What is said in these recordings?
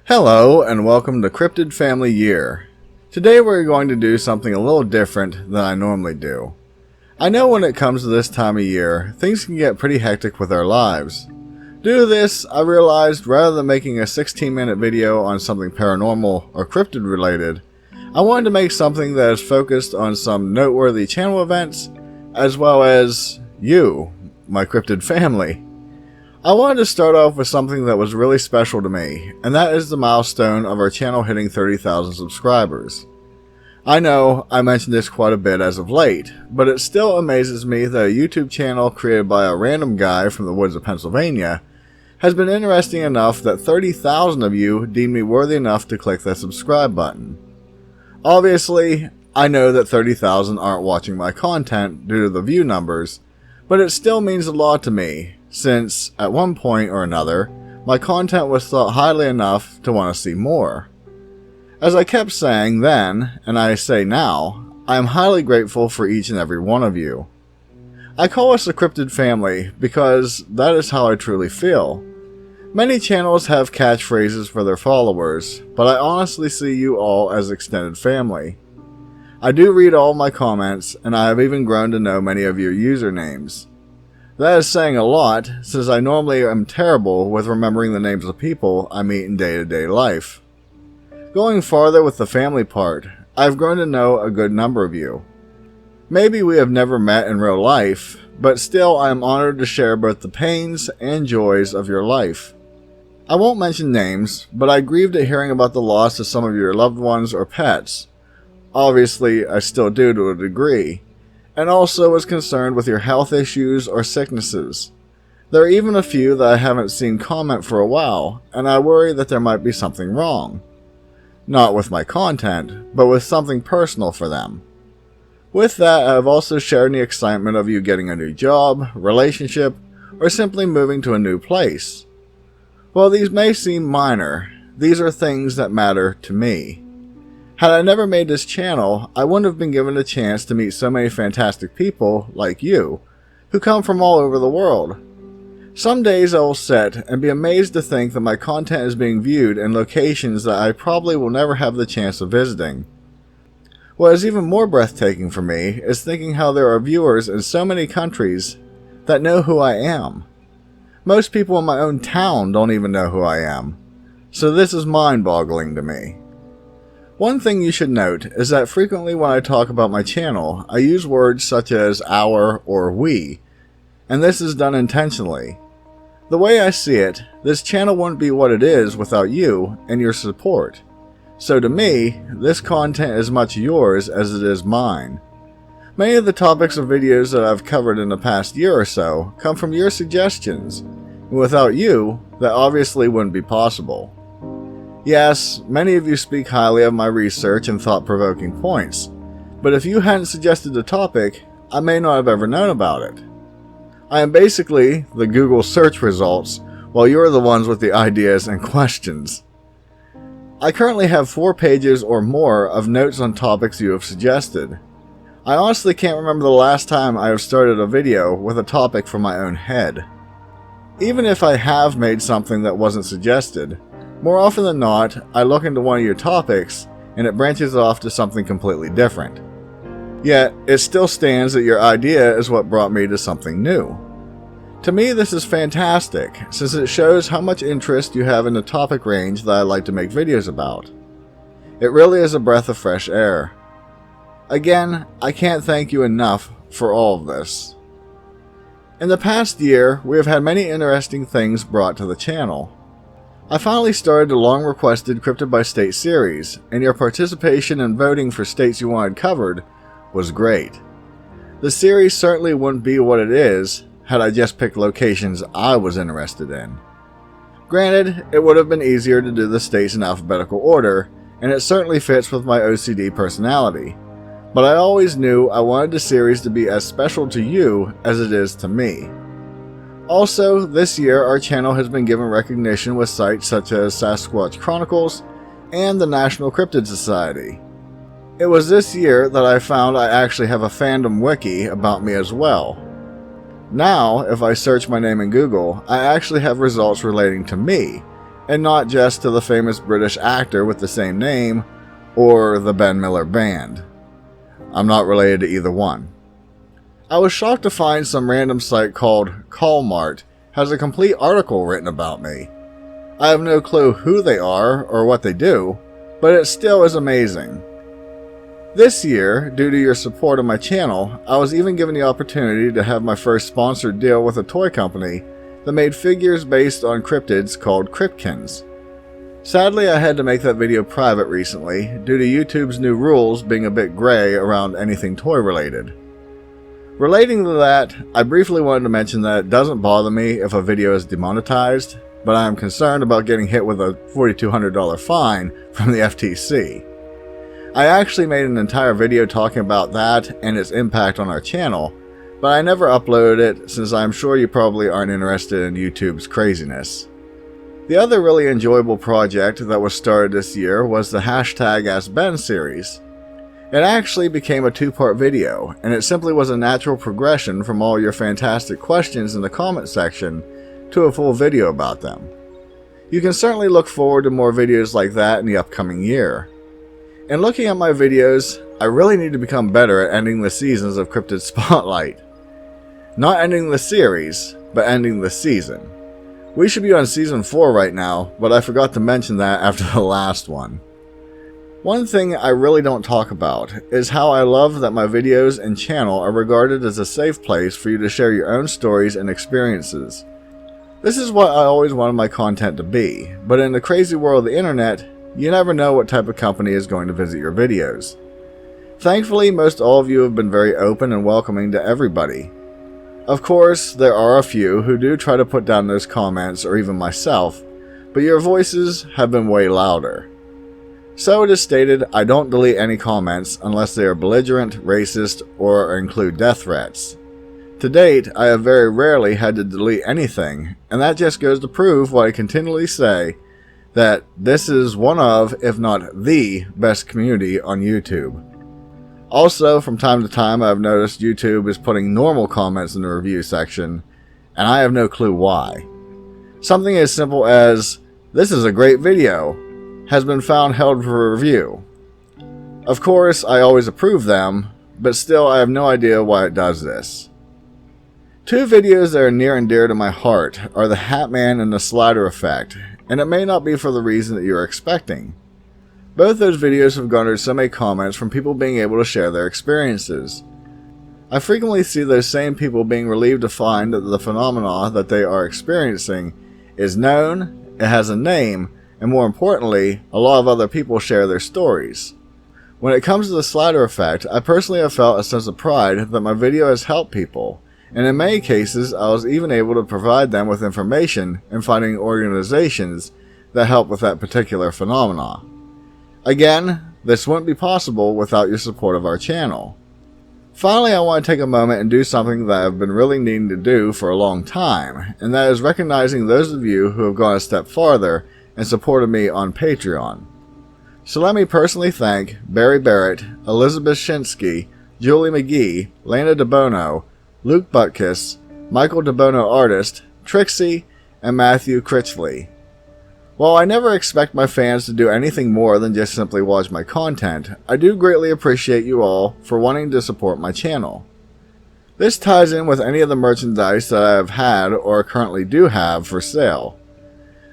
Hello and welcome to Cryptid Family Year. Today we're going to do something a little different than I normally do. I know when it comes to this time of year, things can get pretty hectic with our lives. Due to this, I realized rather than making a 16-minute video on something paranormal or cryptid related, I wanted to make something that is focused on some noteworthy channel events, as well as you, my cryptid family. I wanted to start off with something that was really special to me, and that is the milestone of our channel hitting 30,000 subscribers. I know I mentioned this quite a bit as of late, but it still amazes me that a YouTube channel created by a random guy from the woods of Pennsylvania has been interesting enough that 30,000 of you deem me worthy enough to click that subscribe button. Obviously, I know that 30,000 aren't watching my content due to the view numbers, but it still means a lot to me, since, at one point or another, my content was thought highly enough to want to see more. As I kept saying then, and I say now, I am highly grateful for each and every one of you. I call us a cryptid family because that is how I truly feel. Many channels have catchphrases for their followers, but I honestly see you all as extended family. I do read all my comments, and I have even grown to know many of your usernames. That is saying a lot, since I normally am terrible with remembering the names of people I meet in day-to-day life. Going farther with the family part, I've grown to know a good number of you. Maybe we have never met in real life, but still I am honored to share both the pains and joys of your life. I won't mention names, but I grieved at hearing about the loss of some of your loved ones or pets. Obviously, I still do to a degree. And also was concerned with your health issues or sicknesses. There are even a few that I haven't seen comment for a while, and I worry that there might be something wrong. Not with my content, but with something personal for them. With that, I have also shared the excitement of you getting a new job, relationship, or simply moving to a new place. While these may seem minor, these are things that matter to me. Had I never made this channel, I wouldn't have been given a chance to meet so many fantastic people like you, who come from all over the world. Some days I will sit and be amazed to think that my content is being viewed in locations that I probably will never have the chance of visiting. What is even more breathtaking for me is thinking how there are viewers in so many countries that know who I am. Most people in my own town don't even know who I am, so this is mind-boggling to me. One thing you should note is that frequently when I talk about my channel, I use words such as our or we, and this is done intentionally. The way I see it, this channel wouldn't be what it is without you and your support. So to me, this content is much yours as it is mine. Many of the topics of videos that I've covered in the past year or so come from your suggestions, and without you, that obviously wouldn't be possible. Yes, many of you speak highly of my research and thought-provoking points, but if you hadn't suggested the topic, I may not have ever known about it. I am basically the Google search results, while you're the ones with the ideas and questions. I currently have 4 pages or more of notes on topics you have suggested. I honestly can't remember the last time I have started a video with a topic from my own head. Even if I have made something that wasn't suggested, more often than not, I look into one of your topics, and it branches off to something completely different. Yet, it still stands that your idea is what brought me to something new. To me, this is fantastic, since it shows how much interest you have in the topic range that I like to make videos about. It really is a breath of fresh air. Again, I can't thank you enough for all of this. In the past year, we have had many interesting things brought to the channel. I finally started the long-requested Cryptid by State series, and your participation and voting for states you wanted covered was great. The series certainly wouldn't be what it is had I just picked locations I was interested in. Granted, it would have been easier to do the states in alphabetical order, and it certainly fits with my OCD personality, but I always knew I wanted the series to be as special to you as it is to me. Also, this year our channel has been given recognition with sites such as Sasquatch Chronicles and the National Cryptid Society. It was this year that I found I actually have a fandom wiki about me as well. Now, if I search my name in Google, I actually have results relating to me, and not just to the famous British actor with the same name or the Ben Miller Band. I'm not related to either one. I was shocked to find some random site called Callmart has a complete article written about me. I have no clue who they are or what they do, but it still is amazing. This year, due to your support of my channel, I was even given the opportunity to have my first sponsored deal with a toy company that made figures based on cryptids called Cryptkins. Sadly, I had to make that video private recently due to YouTube's new rules being a bit gray around anything toy related. Relating to that, I briefly wanted to mention that it doesn't bother me if a video is demonetized, but I am concerned about getting hit with a $4,200 fine from the FTC. I actually made an entire video talking about that and its impact on our channel, but I never uploaded it since I'm sure you probably aren't interested in YouTube's craziness. The other really enjoyable project that was started this year was the #AskBen series. It actually became a 2-part video, and it simply was a natural progression from all your fantastic questions in the comment section to a full video about them. You can certainly look forward to more videos like that in the upcoming year. In looking at my videos, I really need to become better at ending the seasons of Cryptid Spotlight. Not ending the series, but ending the season. We should be on season 4 right now, but I forgot to mention that after the last one. One thing I really don't talk about is how I love that my videos and channel are regarded as a safe place for you to share your own stories and experiences. This is what I always wanted my content to be, but in the crazy world of the internet, you never know what type of company is going to visit your videos. Thankfully, most all of you have been very open and welcoming to everybody. Of course, there are a few who do try to put down those comments, or even myself, but your voices have been way louder. So it is stated, I don't delete any comments unless they are belligerent, racist, or include death threats. To date, I have very rarely had to delete anything, and that just goes to prove what I continually say, that this is one of, if not the, best community on YouTube. Also, from time to time, I've noticed YouTube is putting normal comments in the review section, and I have no clue why. Something as simple as, "This is a great video," has been found held for review. Of course, I always approve them, but still I have no idea why it does this. 2 videos that are near and dear to my heart are the Hatman and the Slider Effect, and it may not be for the reason that you're expecting. Both those videos have garnered so many comments from people being able to share their experiences. I frequently see those same people being relieved to find that the phenomena that they are experiencing is known, it has a name, and more importantly, a lot of other people share their stories. When it comes to the Slider Effect, I personally have felt a sense of pride that my video has helped people, and in many cases I was even able to provide them with information in finding organizations that help with that particular phenomena. Again, this wouldn't be possible without your support of our channel. Finally, I want to take a moment and do something that I've been really needing to do for a long time, and that is recognizing those of you who have gone a step farther and supported me on Patreon. So let me personally thank Barry Barrett, Elizabeth Shinsky, Julie McGee, Lana DeBono, Luke Butkus, Michael DeBono Artist, Trixie, and Matthew Critchley. While I never expect my fans to do anything more than just simply watch my content, I do greatly appreciate you all for wanting to support my channel. This ties in with any of the merchandise that I have had or currently do have for sale.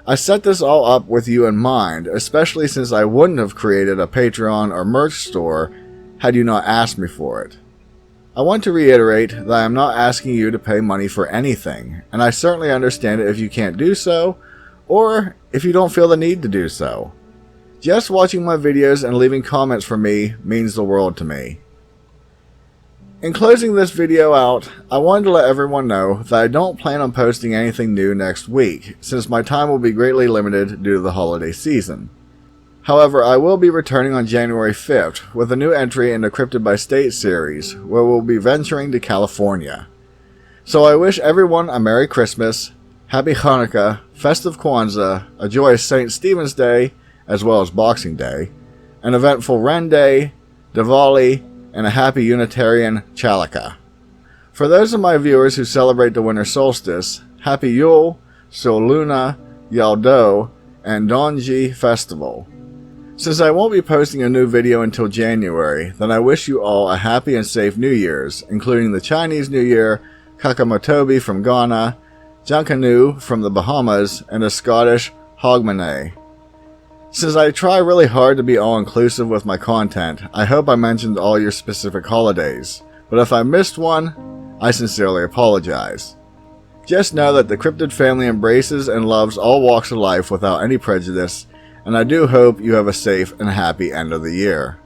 I set this all up with you in mind, especially since I wouldn't have created a Patreon or merch store had you not asked me for it. I want to reiterate that I am not asking you to pay money for anything, and I certainly understand it if you can't do so, or if you don't feel the need to do so. Just watching my videos and leaving comments for me means the world to me. In closing this video out, I wanted to let everyone know that I don't plan on posting anything new next week, since my time will be greatly limited due to the holiday season. However, I will be returning on January 5th with a new entry in the Cryptid by State series, where we'll be venturing to California. So I wish everyone a Merry Christmas, Happy Hanukkah, Festive Kwanzaa, a joyous St. Stephen's Day, as well as Boxing Day, an eventful Ren Day, Diwali, and a happy Unitarian Chalaka. For those of my viewers who celebrate the winter solstice, Happy Yule, Sol Luna, Yaldo, and Donji Festival. Since I won't be posting a new video until January, then I wish you all a happy and safe New Year's, including the Chinese New Year, Kakamotobi from Ghana, Junkanoo from the Bahamas, and a Scottish Hogmanay. Since I try really hard to be all-inclusive with my content, I hope I mentioned all your specific holidays, but if I missed one, I sincerely apologize. Just know that the Cryptid family embraces and loves all walks of life without any prejudice, and I do hope you have a safe and happy end of the year.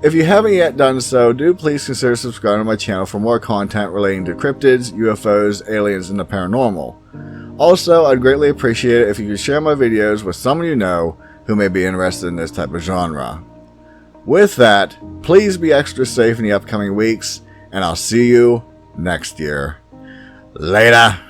If you haven't yet done so, do please consider subscribing to my channel for more content relating to cryptids, UFOs, aliens, and the paranormal. Also, I'd greatly appreciate it if you could share my videos with someone you know who may be interested in this type of genre. With that, please be extra safe in the upcoming weeks, and I'll see you next year. Later!